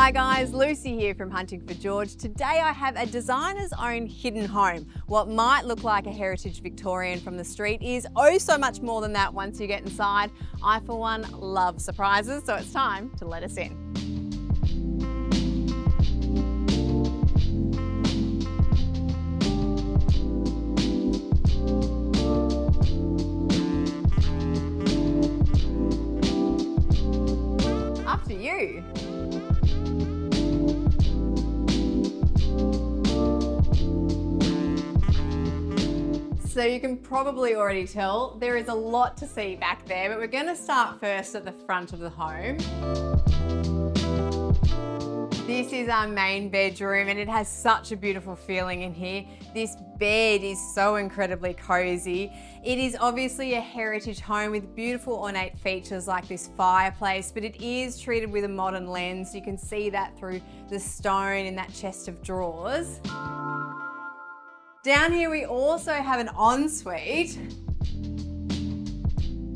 Hi guys, Lucy here from Hunting for George. Today I have a designer's own hidden home. What might look like a heritage Victorian from the street is oh so much more than that once you get inside. I for one love surprises, so it's time to let us in. After you. So you can probably already tell there is a lot to see back there, but we're going to start first at the front of the home. This is our main bedroom and it has such a beautiful feeling in here. This bed is so incredibly cozy. It is obviously a heritage home with beautiful ornate features like this fireplace, but it is treated with a modern lens. You can see that through the stone in that chest of drawers. Down here we also have an ensuite.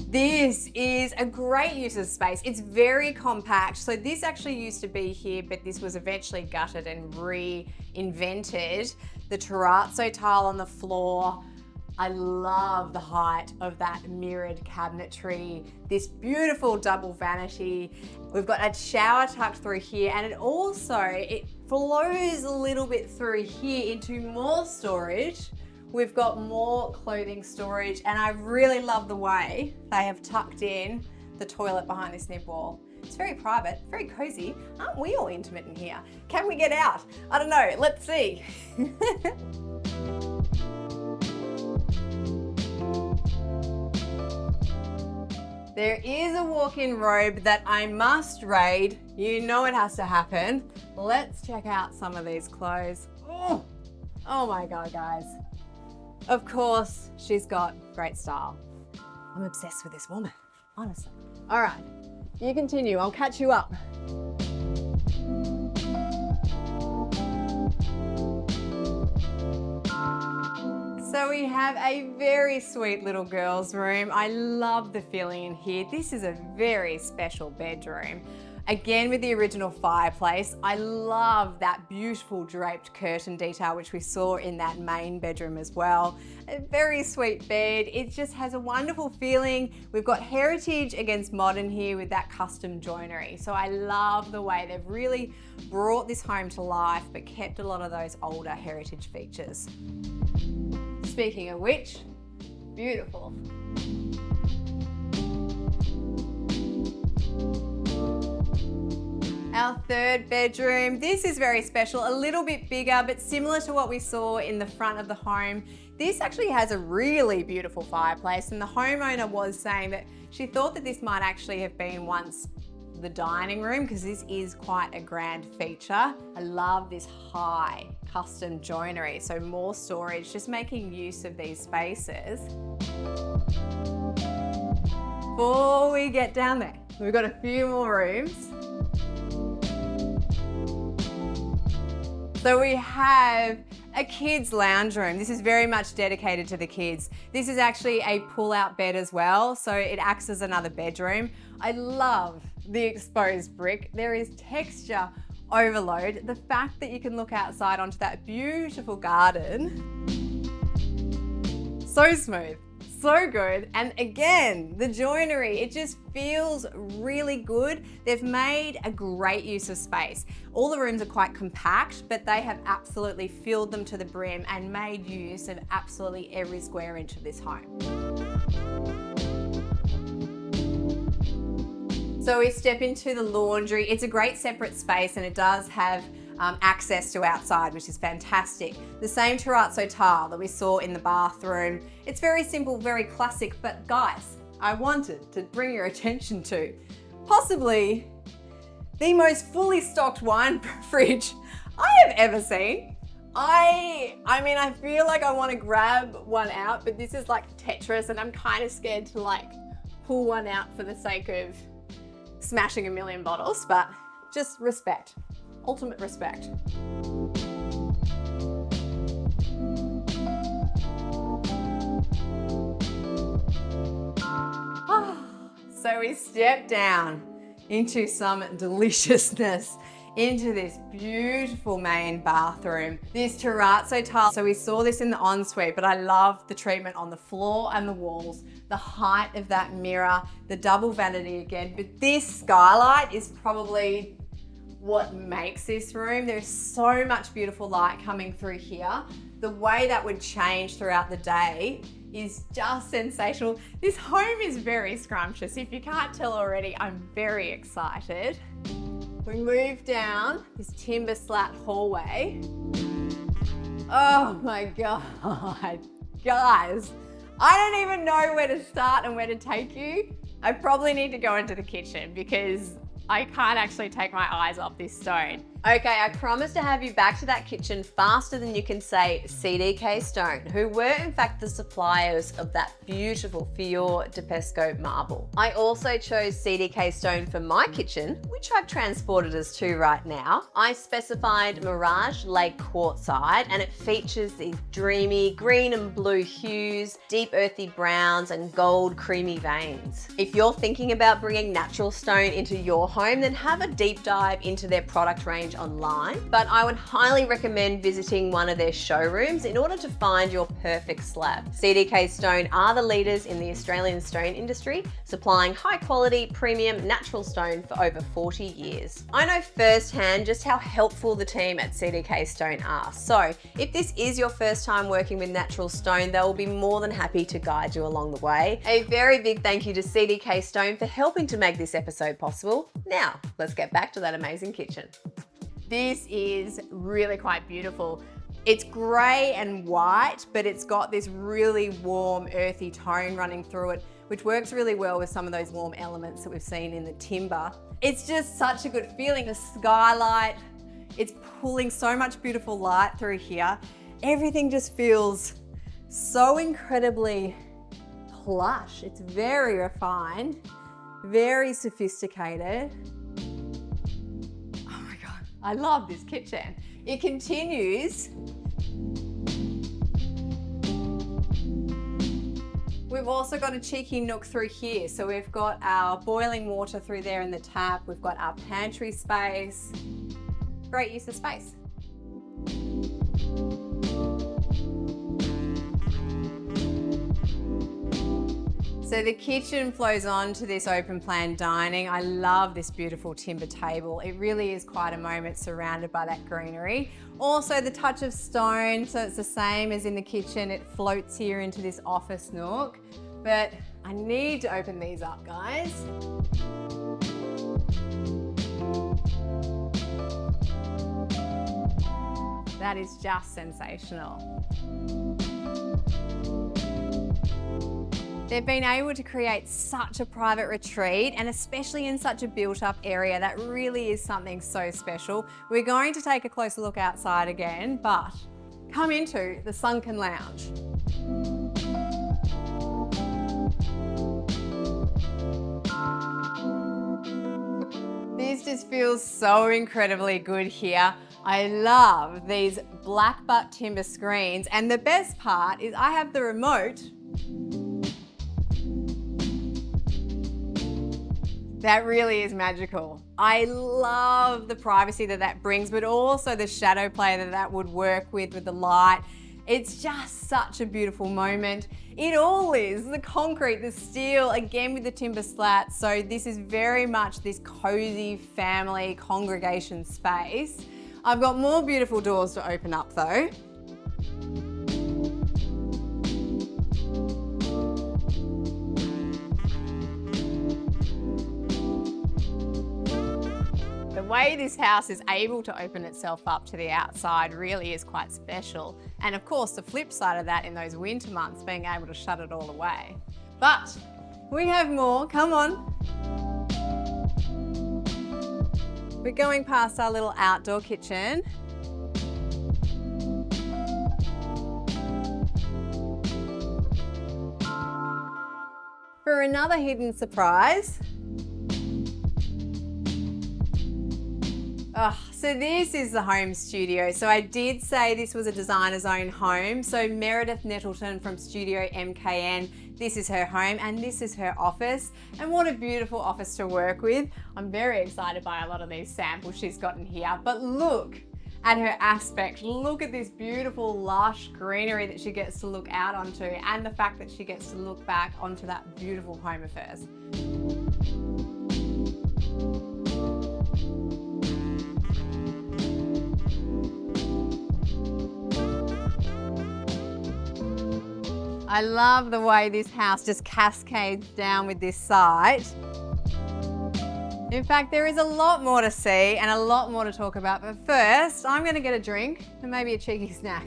This is a great use of space. It's very compact. So this actually used to be here, but this was eventually gutted and reinvented. The terrazzo tile on the floor. I love the height of that mirrored cabinetry. This beautiful double vanity. We've got a shower tucked through here, and it flows a little bit through here into more storage. We've got more clothing storage, and I really love the way they have tucked in the toilet behind this nib wall. It's very private, very cozy. Aren't we all intimate in here? Can we get out? I don't know, let's see. There is a walk-in robe that I must raid. You know it has to happen. Let's check out some of these clothes. Oh my God, guys. Of course, she's got great style. I'm obsessed with this woman, honestly. All right, you continue, I'll catch you up. So we have a very sweet little girl's room. I love the feeling in here. This is a very special bedroom. Again, with the original fireplace. I love that beautiful draped curtain detail, which we saw in that main bedroom as well. A very sweet bed. It just has a wonderful feeling. We've got heritage against modern here with that custom joinery. So I love the way they've really brought this home to life, but kept a lot of those older heritage features. Speaking of which, beautiful. Our third bedroom. This is very special, a little bit bigger, but similar to what we saw in the front of the home. This actually has a really beautiful fireplace, and the homeowner was saying that she thought that this might actually have been once the dining room, because this is quite a grand feature. I love this high custom joinery, so more storage, just making use of these spaces. Before we get down there, we've got a few more rooms. So we have a kids' lounge room. This is very much dedicated to the kids. This is actually a pull-out bed as well, so it acts as another bedroom. I love the exposed brick. There is texture overload. The fact that you can look outside onto that beautiful garden. So smooth. So good. And again, the joinery, it just feels really good. They've made a great use of space. All the rooms are quite compact, but they have absolutely filled them to the brim and made use of absolutely every square inch of this home. So we step into the laundry. It's a great separate space, and it does have access to outside, which is fantastic. The same terrazzo tile that we saw in the bathroom. It's very simple, very classic, but guys, I wanted to bring your attention to possibly the most fully stocked wine fridge I have ever seen. I mean, I feel like I want to grab one out, but this is like Tetris, and I'm kind of scared to like pull one out for the sake of smashing a million bottles, but just respect. Ultimate respect. So we step down into some deliciousness into this beautiful main bathroom. This terrazzo tile, so we saw this in the ensuite, but I love the treatment on the floor and the walls, the height of that mirror, the double vanity again. But this skylight is probably what makes this room. There's so much beautiful light coming through here. The way that would change throughout the day is just sensational. This home is very scrumptious. If you can't tell already, I'm very excited. We move down this timber slat hallway. Oh my God, guys, I don't even know where to start and where to take you. I probably need to go into the kitchen because I can't actually take my eyes off this stone. Okay, I promise to have you back to that kitchen faster than you can say CDK Stone, who were in fact the suppliers of that beautiful Fior di Pesco marble. I also chose CDK Stone for my kitchen, which I've transported us to right now. I specified Mirage Lake Quartzite, and it features these dreamy green and blue hues, deep earthy browns, and gold creamy veins. If you're thinking about bringing natural stone into your home, then have a deep dive into their product range online, but I would highly recommend visiting one of their showrooms in order to find your perfect slab. CDK Stone are the leaders in the Australian stone industry, supplying high quality, premium, natural stone for over 40 years. I know firsthand just how helpful the team at CDK Stone are, so if this is your first time working with natural stone, they will be more than happy to guide you along the way. A very big thank you to CDK Stone for helping to make this episode possible. Now, let's get back to that amazing kitchen. This is really quite beautiful. It's grey and white, but it's got this really warm, earthy tone running through it, which works really well with some of those warm elements that we've seen in the timber. It's just such a good feeling. The skylight, it's pulling so much beautiful light through here. Everything just feels so incredibly plush. It's very refined, very sophisticated. I love this kitchen. It continues. We've also got a cheeky nook through here. So we've got our boiling water through there in the tap. We've got our pantry space. Great use of space. So the kitchen flows on to this open plan dining. I love this beautiful timber table. It really is quite a moment surrounded by that greenery. Also the touch of stone, so it's the same as in the kitchen. It floats here into this office nook. But I need to open these up, guys. That is just sensational. They've been able to create such a private retreat, and especially in such a built-up area, that really is something so special. We're going to take a closer look outside again, but come into the sunken lounge. This just feels so incredibly good here. I love these black butt timber screens, and the best part is I have the remote. That really is magical. I love the privacy that that brings, but also the shadow play that that would work with the light. It's just such a beautiful moment. It all is, the concrete, the steel, again with the timber slats. So this is very much this cozy family congregation space. I've got more beautiful doors to open up though. The way this house is able to open itself up to the outside really is quite special. And of course, the flip side of that in those winter months, being able to shut it all away. But we have more, come on. We're going past our little outdoor kitchen. For another hidden surprise. Oh, so this is the home studio. So I did say this was a designer's own home. So Meredith Nettleton from Studio MKN This is her home and this is her office. And what a beautiful office to work with. I'm very excited by a lot of these samples she's gotten here, but look at her aspect. Look at this beautiful lush greenery that she gets to look out onto, and the fact that she gets to look back onto that beautiful home of hers. I love the way this house just cascades down with this site. In fact, there is a lot more to see and a lot more to talk about, but first I'm going to get a drink and maybe a cheeky snack.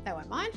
They won't mind.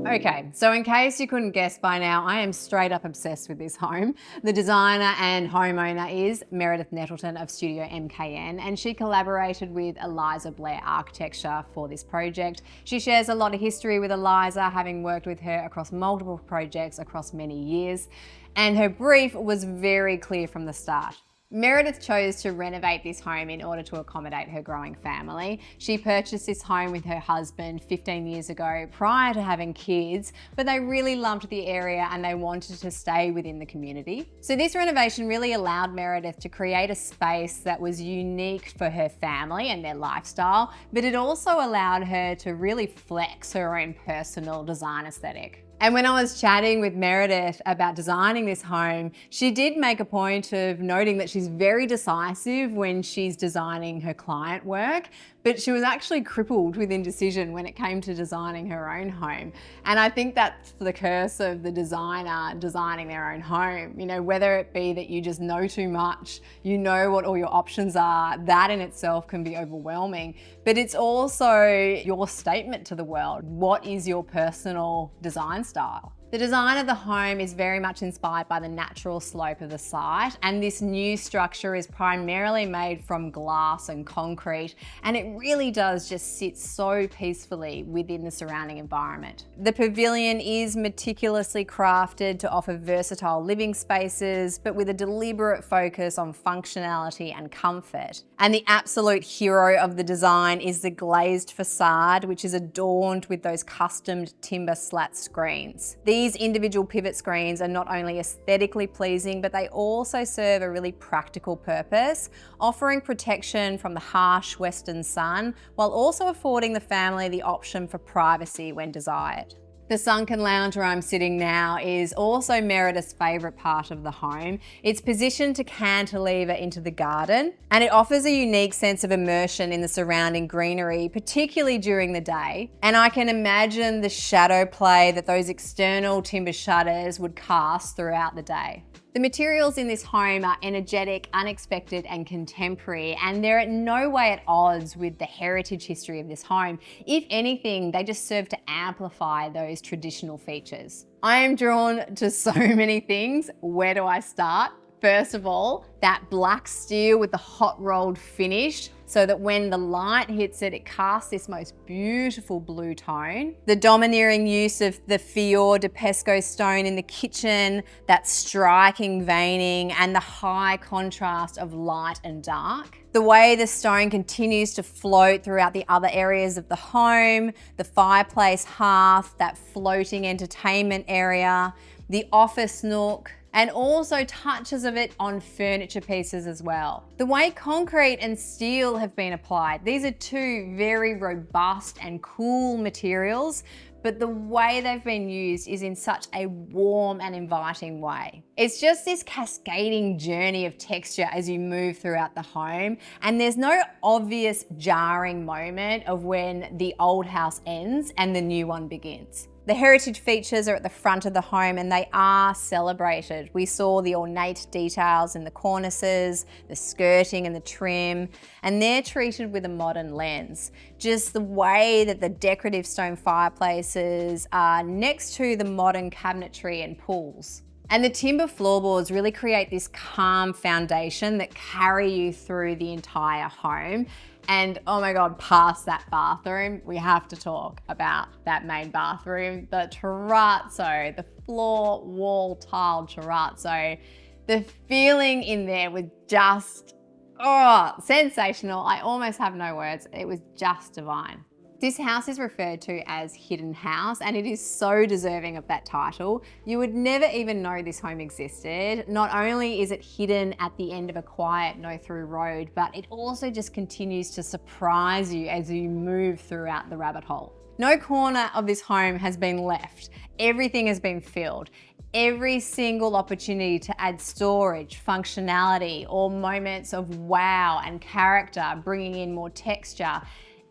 Okay, so in case you couldn't guess by now, I am straight up obsessed with this home. The designer and homeowner is Meredith Nettleton of Studio MKN, and she collaborated with Eliza Blair Architecture for this project. She shares a lot of history with Eliza, having worked with her across multiple projects across many years, and her brief was very clear from the start. Meredith chose to renovate this home in order to accommodate her growing family. She purchased this home with her husband 15 years ago prior to having kids, but they really loved the area and they wanted to stay within the community. So this renovation really allowed Meredith to create a space that was unique for her family and their lifestyle, but it also allowed her to really flex her own personal design aesthetic. And when I was chatting with Meredith about designing this home, she did make a point of noting that she's very decisive when she's designing her client work, but she was actually crippled with indecision when it came to designing her own home. And I think that's the curse of the designer designing their own home. You know, whether it be that you just know too much, you know what all your options are, that in itself can be overwhelming. But it's also your statement to the world. What is your personal design style? The design of the home is very much inspired by the natural slope of the site, and this new structure is primarily made from glass and concrete, and it really does just sit so peacefully within the surrounding environment. The pavilion is meticulously crafted to offer versatile living spaces, but with a deliberate focus on functionality and comfort. And the absolute hero of the design is the glazed facade, which is adorned with those customed timber slat screens. These individual pivot screens are not only aesthetically pleasing, but they also serve a really practical purpose, offering protection from the harsh western sun, while also affording the family the option for privacy when desired. The sunken lounge where I'm sitting now is also Meredith's favourite part of the home. It's positioned to cantilever into the garden, and it offers a unique sense of immersion in the surrounding greenery, particularly during the day. And I can imagine the shadow play that those external timber shutters would cast throughout the day. The materials in this home are energetic, unexpected, and contemporary, and they're at no way at odds with the heritage history of this home. If anything, they just serve to amplify those traditional features. I am drawn to so many things. Where do I start? First of all, that black steel with the hot rolled finish, so that when the light hits it, it casts this most beautiful blue tone. The domineering use of the Fior de Pesco stone in the kitchen, that striking veining, and the high contrast of light and dark. The way the stone continues to float throughout the other areas of the home, the fireplace hearth, that floating entertainment area, the office nook, and also touches of it on furniture pieces as well. The way concrete and steel have been applied, these are two very robust and cool materials, but the way they've been used is in such a warm and inviting way. It's just this cascading journey of texture as you move throughout the home, and there's no obvious jarring moment of when the old house ends and the new one begins. The heritage features are at the front of the home and they are celebrated. We saw the ornate details in the cornices, the skirting and the trim, and they're treated with a modern lens. Just the way that the decorative stone fireplaces are next to the modern cabinetry and pools. And the timber floorboards really create this calm foundation that carry you through the entire home. And oh my God, past that bathroom, we have to talk about that main bathroom, the terrazzo, the floor wall tiled terrazzo. The feeling in there was just, oh, sensational. I almost have no words. It was just divine. This house is referred to as Hidden House, and it is so deserving of that title. You would never even know this home existed. Not only is it hidden at the end of a quiet no-through road, but it also just continues to surprise you as you move throughout the rabbit hole. No corner of this home has been left. Everything has been filled. Every single opportunity to add storage, functionality, or moments of wow and character, bringing in more texture.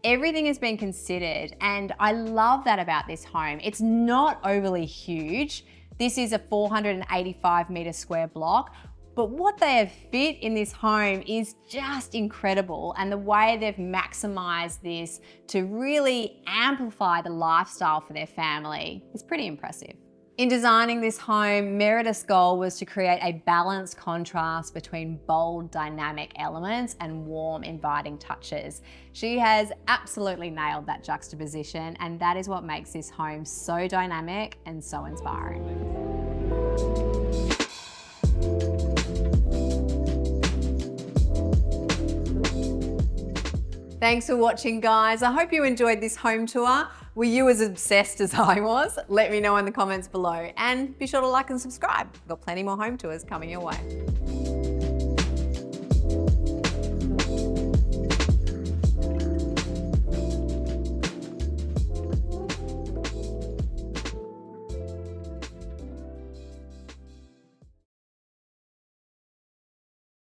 Everything has been considered, and I love that about this home. It's not overly huge. This is a 485 meter square block, but what they have fit in this home is just incredible, and the way they've maximized this to really amplify the lifestyle for their family is pretty impressive. In designing this home, Meredith's goal was to create a balanced contrast between bold, dynamic elements and warm, inviting touches. She has absolutely nailed that juxtaposition, and that is what makes this home so dynamic and so inspiring. Thanks for watching, guys. I hope you enjoyed this home tour. Were you as obsessed as I was? Let me know in the comments below, and be sure to like and subscribe. We've got plenty more home tours coming your way.